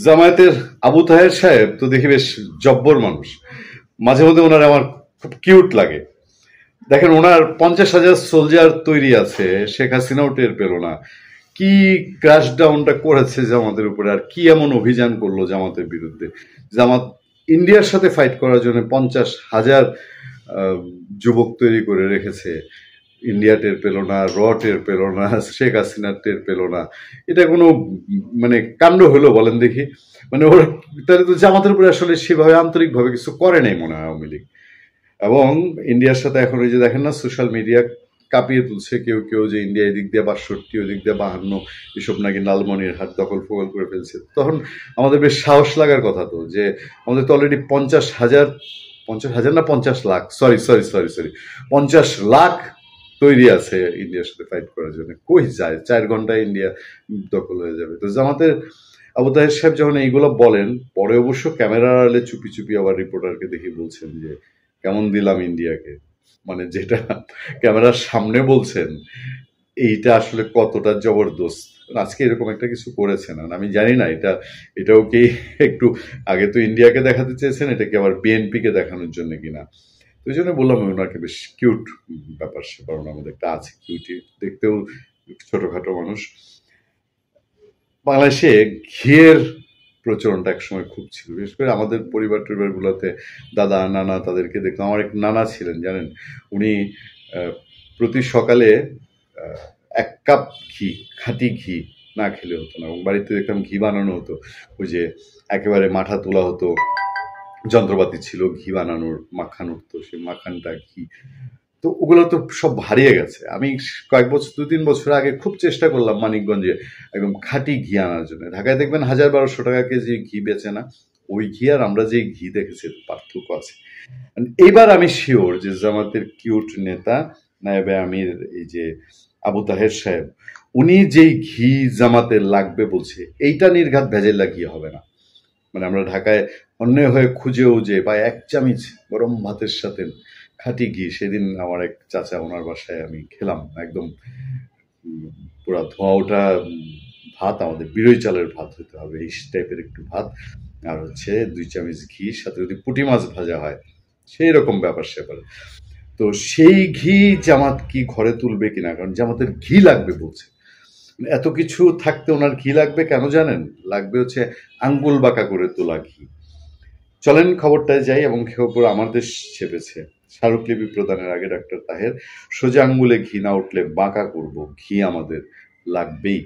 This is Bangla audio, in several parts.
জামায়াতের আবু তাহের সাহেব তো দেখি বেশ জব্বর মানুষ, মাঝে মধ্যে ওনার আমার খুব কিউট লাগে। দেখেন ওনার 50,000 সোলজার তৈরি আছে, শেখ হাসিনাও টের পেল না কি ক্র্যাশ ডাউনটা করেছে জামাতের উপরে, আর কি এমন অভিযান করলো জামাতের বিরুদ্ধে। জামাত ইন্ডিয়ার সাথে ফাইট করার জন্য 50,000 যুবক তৈরি করে রেখেছে, ইন্ডিয়া টের পেল না, টের পেল না, শেখ হাসিনা টের পেল না। এটা কোনো মানে কাণ্ড হলো বলেন দেখি? মানে ওরা তাহলে তো জামাতের উপরে আসলে সেভাবে আন্তরিকভাবে কিছু করে নাই মনে হয় আওয়ামী লীগ। এবং ইন্ডিয়ার সাথে এখন ওই যে দেখেন না সোশ্যাল মিডিয়া কাঁপিয়ে তুলছে কেউ কেউ, যে ইন্ডিয়া এদিক দিয়ে 62, ওদিক দিয়ে 52, এসব নাকি লালমনির হাট দখল ফকল করে ফেলছে। তখন আমাদের বেশ সাহস লাগার কথা তো, যে আমাদের তো অলরেডি 50,000 না 50 লাখ, সরি 50 লাখ তৈরি আছে ইন্ডিয়ার সাথে ফাইট করার জন্য। কই যায়, 4 ঘন্টায় ইন্ডিয়া দখল হয়ে যাবে। তো জামাতের আবু তাহের সাহেব যখন এইগুলো বলেন, পরে অবশ্য ক্যামেরার আড়ালে চুপি চুপি আবার রিপোর্টারকে দেখে বলছেন যে কেমন দিলাম ইন্ডিয়াকে, মানে যেটা ক্যামেরার সামনে বলছেন এইটা আসলে কতটা জবরদস্ত। আজকে এরকম একটা কিছু করেছেন আমি জানি না, এটাও কি একটু আগে তো ইন্ডিয়াকে দেখাতে চেয়েছেন, এটা কি আবার বিএনপি কে দেখানোর জন্য কিনা। তো ওই জন্য বললাম ওনাকে বেশ কিউট ব্যাপার স্যাপার ওনার মধ্যে একটা আছে, কিউটি, দেখতেও ছোটখাটো মানুষ। বাংলাদেশে ঘিয়ের প্রচলনটা একসময় খুব ছিল, বিশেষ করে আমাদের পরিবার গুলোতে দাদা নানা তাদেরকে দেখতাম। আমার এক নানা ছিলেন জানেন, উনি প্রতি সকালে 1 কাপ ঘি, খাঁটি ঘি না খেলে হতো না, এবং বাড়িতে দেখতাম ঘি বানানো হতো, ওই যে একেবারে মাঠা তোলা হতো, যন্ত্রপাতি ছিল ঘি বানানোর, মাখান উঠতো, সেই মাখানটা ঘি। তো ওগুলো তো সব হারিয়ে গেছে। আমি কয়েক বছর 2-3 বছর আগে খুব চেষ্টা করলাম মানিকগঞ্জে একদম খাঁটি ঘি আনার জন্য। ঢাকায় দেখবেন 1000-1200 টাকা কেজি ঘি বেচে না, ওই ঘি আর আমরা যে ঘি দেখেছি পার্থক্য আছে। এইবার আমি শিওর যে জামাতের কিউট নেতা নায়েবে আমির এই যে আবু তাহের সাহেব, উনি যেই ঘি জামাতের লাগবে বলছে, এইটা নির্ঘাত ভেজাল ঘি হবে না। মানে আমরা ঢাকায় অন্যায় হয়ে খুঁজেও যে বা 1 চামচ গরম ভাতের সাথে খাঁটি ঘি, সেদিন আমার এক চাচা ওনার বাসায় আমি খেলাম, একদম পুরা ধোঁয়া ওঠা ভাত, আমাদের বিরই চালের ভাত হতে হবে, এই টাইপের একটু ভাত, আর হচ্ছে 2 চামচ ঘি, সাথে যদি পুঁটি মাছ ভাজা হয়, সেই রকম ব্যাপার স্যাপার। তো সেই ঘি জামাত কি ঘরে তুলবে কিনা, কারণ জামাতের ঘি লাগবে বলছে। এত কিছু থাকতে ওনার ঘি লাগবে কেন জানেন? লাগবে হচ্ছে আঙ্গুল বাঁকা করে তোলা ঘি। চলেন খবরটায় যাই, এবং খবর আমার দেশ ছেপেছে। স্মারকলিপি প্রদানের আগে ডাক্তার তাহের, সোজা আঙ্গুলে ঘি না উঠলে বাঁকা করব, ঘি আমাদের লাগবেই।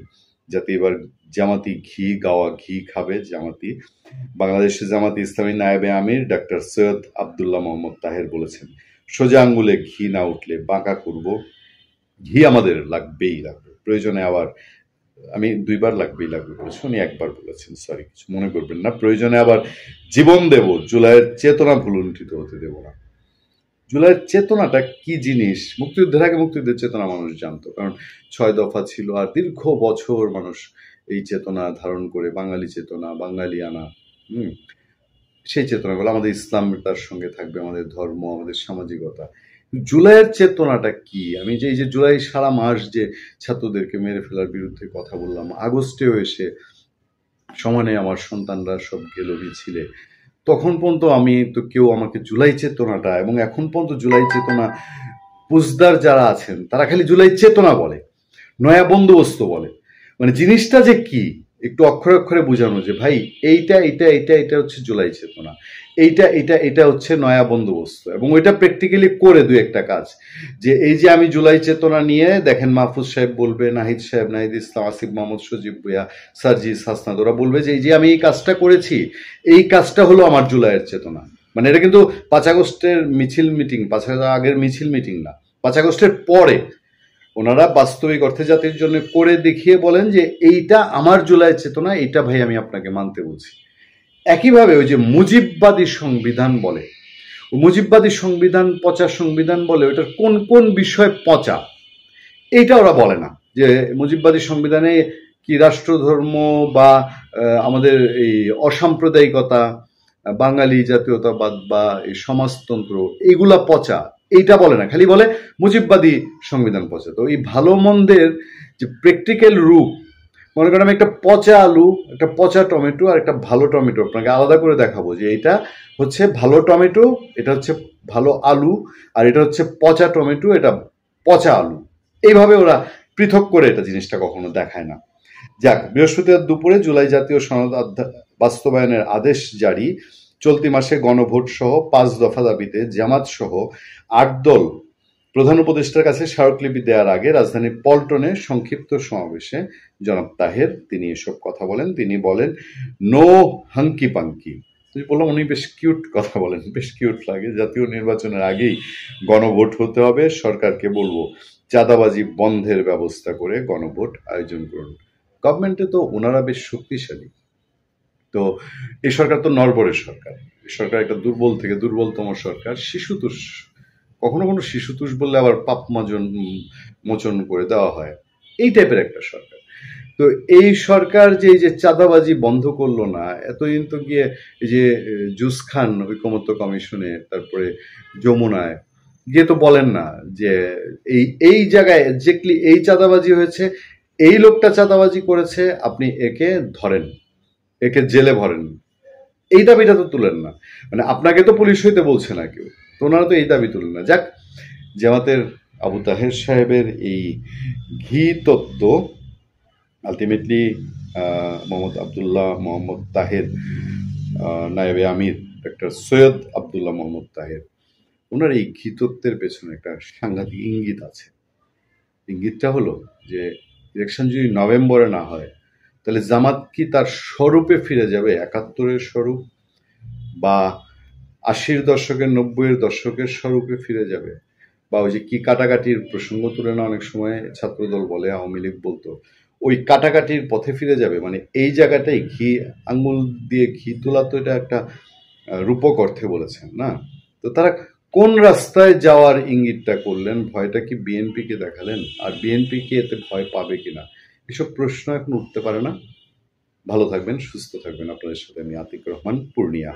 যাতে এবার জামাতি ঘি, গাওয়া ঘি খাবে জামাতি। বাংলাদেশে জামাতি ইসলামী নায়েবে আমির ডাক্তার সৈয়দ আবদুল্লাহ মোহাম্মদ তাহের বলেছেন, সোজা আঙ্গুলে ঘি না উঠলে বাঁকা করব, ঘি আমাদের লাগবেই লাগবে। প্রয়োজনে আবার, আমি 2 বার লাগবেই লাগবে বলেছি, উনি 1 বার বলেছেন, সরি কিছু মনে করবেন না। প্রয়োজনে আবার জীবন দেব, জুলাইয়ের চেতনা ভুলুণ্ঠিত হতে দেব না। জুলাইয়ের চেতনাটা কি জিনিস, মুক্তিযুদ্ধের আগে মুক্তিযুদ্ধের চেতনা মানুষ জানতো, কারণ 6 দফা ছিল, আর দীর্ঘ বছর মানুষ এই চেতনা ধারণ করে, বাঙালি চেতনা, বাঙালিয়ানা, সেই চেতনাগুলো, আমাদের ইসলাম তার সঙ্গে থাকবে, আমাদের ধর্ম, আমাদের সামাজিকতা। জুলাইয়ের চেতনাটা কি? আমি যে এই যে জুলাই সারা মাস যে ছাত্রদেরকে মেরে ফেলার বিরুদ্ধে কথা বললাম, আগস্টেও এসে সমানে আমার সন্তানরা সব গেল মিছিলে, তখন পর্যন্ত আমি তো কেউ আমাকে জুলাই চেতনাটা, এবং এখন পর্যন্ত জুলাই চেতনা পুজদার যারা আছেন তারা খালি জুলাই চেতনা বলে, নয়া বন্দোবস্ত বলে। মানে জিনিসটা যে কি একটু অক্ষরে অক্ষরে বোঝানো, যে ভাই এইটা এটা এটা এটা হচ্ছে জুলাই চেতনা, এইটা এটা এটা হচ্ছে নয়া বন্দোবস্ত, এবং ওইটা প্র্যাকটিক্যালি করে 2-1টা কাজ। যে এই যে আমি জুলাই চেতনা নিয়ে, দেখেন মাহফুজ সাহেব বলবে, নাহিদ সাহেব, নাহিদ ইসলাম, আসিফ মাহমুদ, সজীব ভুইয়া, সার্জিস, হাসনাত, ওরা বলবে যে এই যে আমি এই কাজটা করেছি, এই কাজটা হলো আমার জুলাইয়ের চেতনা। মানে এটা কিন্তু 5 আগস্টের মিছিল মিটিং, 5 আগের মিছিল মিটিং না, 5 আগস্টের পরে ওনারা বাস্তবিক অর্থে জাতির জন্য করে দেখিয়ে বলেন যে এইটা আমার জুলাইয়ের চেতনা, এইটা ভাই আমি আপনাকে মানতে বলছি। একইভাবে ওই যে মুজিববাদী সংবিধান বলে, মুজিববাদী সংবিধান, পচা সংবিধান বলে, ওইটার কোন কোন বিষয় পচা, এইটা ওরা বলে না। যে মুজিববাদী সংবিধানে কি রাষ্ট্রধর্ম বা আমাদের এই অসাম্প্রদায়িকতা, বাঙালি জাতীয়তাবাদ বা এই সমাজতন্ত্র, এইগুলা পচা, এইটা বলে না, খালি বলে মুজিববাদী সংবিধান পচা। তো এই ভালো মন্দের যে প্র্যাকটিক্যাল রূপ, মনে করেন আমি একটা পচা আলু, একটা পচা টমেটো আর একটা ভালো টমেটো আপনাকে আলাদা করে দেখাবো যে এটা হচ্ছে ভালো টমেটো, এটা হচ্ছে ভালো আলু, আর এটা হচ্ছে পচা টমেটো, এটা পচা আলু। এইভাবে ওরা পৃথক করে এটা জিনিসটা কখনো দেখায় না। যাক, বৃহস্পতিবার দুপুরে জুলাই জাতীয় সনদ বাস্তবায়নের আদেশ জারি, চলতি মাসে গণভোট সহ 5 দফা দাবিতে জামাত সহ 8 দল প্রধান উপদেষ্টার কাছে স্মারকলিপি দেওয়ার আগে রাজধানীর পল্টনে সংক্ষিপ্ত সমাবেশে জনাব তাহের তিনি এসব কথা বলেন। তিনি বলেন, নো হাঙ্কি পাঙ্কি। বললাম উনি বেশ কিউট কথা বলেন, বেশ কিউট লাগে। জাতীয় নির্বাচনের আগেই গণভোট হতে হবে, সরকারকে বলবো চাঁদাবাজি বন্ধের ব্যবস্থা করে গণভোট আয়োজন করুন। গভর্নমেন্টে তো ওনারা বেশ শক্তিশালী। তো এই সরকার তো নড়বড়ের সরকার, এই সরকার একটা দুর্বল থেকে দুর্বলতম সরকার, শিশুতোষ, কখনো কোনো শিশুতোষ বললে আবার পাপ মোচন করে দেওয়া হয়, এই টাইপের একটা সরকার। তো এই সরকার যে এই যে চাঁদাবাজি বন্ধ করলো না, এতদিন তো গিয়ে এই যে জুস খান ঐকমত্য কমিশনে, তারপরে যমুনায় গিয়ে তো বলেন না যে এই জায়গায় এক্স্যাক্টলি এই চাঁদাবাজি হয়েছে, এই লোকটা চাঁদাবাজি করেছে, আপনি একে ধরেন, একে জেলে ভরেন। এই দাবিটা তো তুলেন না। মানে আপনাকে তো পুলিশ হইতে বলছে না কেউ, তো ওনারা তো এই দাবি তুলেন না। যাক, জামাতের আবু তাহের সাহেবের এই ঘি তত্ত্ব আলটিমেটলি মোহাম্মদ তাহের নায়েবে আমির ডক্টর সৈয়দ আবদুল্লাহ মোহাম্মদ তাহের, ওনার এই ঘি তত্ত্বের পেছনে একটা সাংঘাতিক ইঙ্গিত আছে। ইঙ্গিতটা হলো যে ইলেকশন যদি নভেম্বরে না হয়, তাহলে জামাত কি তার স্বরূপে ফিরে যাবে, 71-এর স্বরূপ, বা 80-র দশকের 90-এর দশকের স্বরূপে ফিরে যাবে, বা ওই যে কি কাটাকাটির প্রসঙ্গ তুলে না অনেক সময় ছাত্রদল বলে, আওয়ামী লীগ বলতো, ওই কাটাকাটির পথে ফিরে যাবে। মানে এই জায়গাটাই ঘি, আঙ্গুল দিয়ে ঘি তোলা তো এটা একটা রূপক অর্থে বলেছেন না। তো তারা কোন রাস্তায় যাওয়ার ইঙ্গিতটা করলেন, ভয়টা কি বিএনপিকে দেখালেন, আর বিএনপি কি এতে ভয় পাবে কিনা, এসব প্রশ্ন এখন উঠতে পারে না। ভালো থাকবেন, সুস্থ থাকবেন। আপনাদের সাথে আমি আতিক রহমান, পূর্ণিয়া।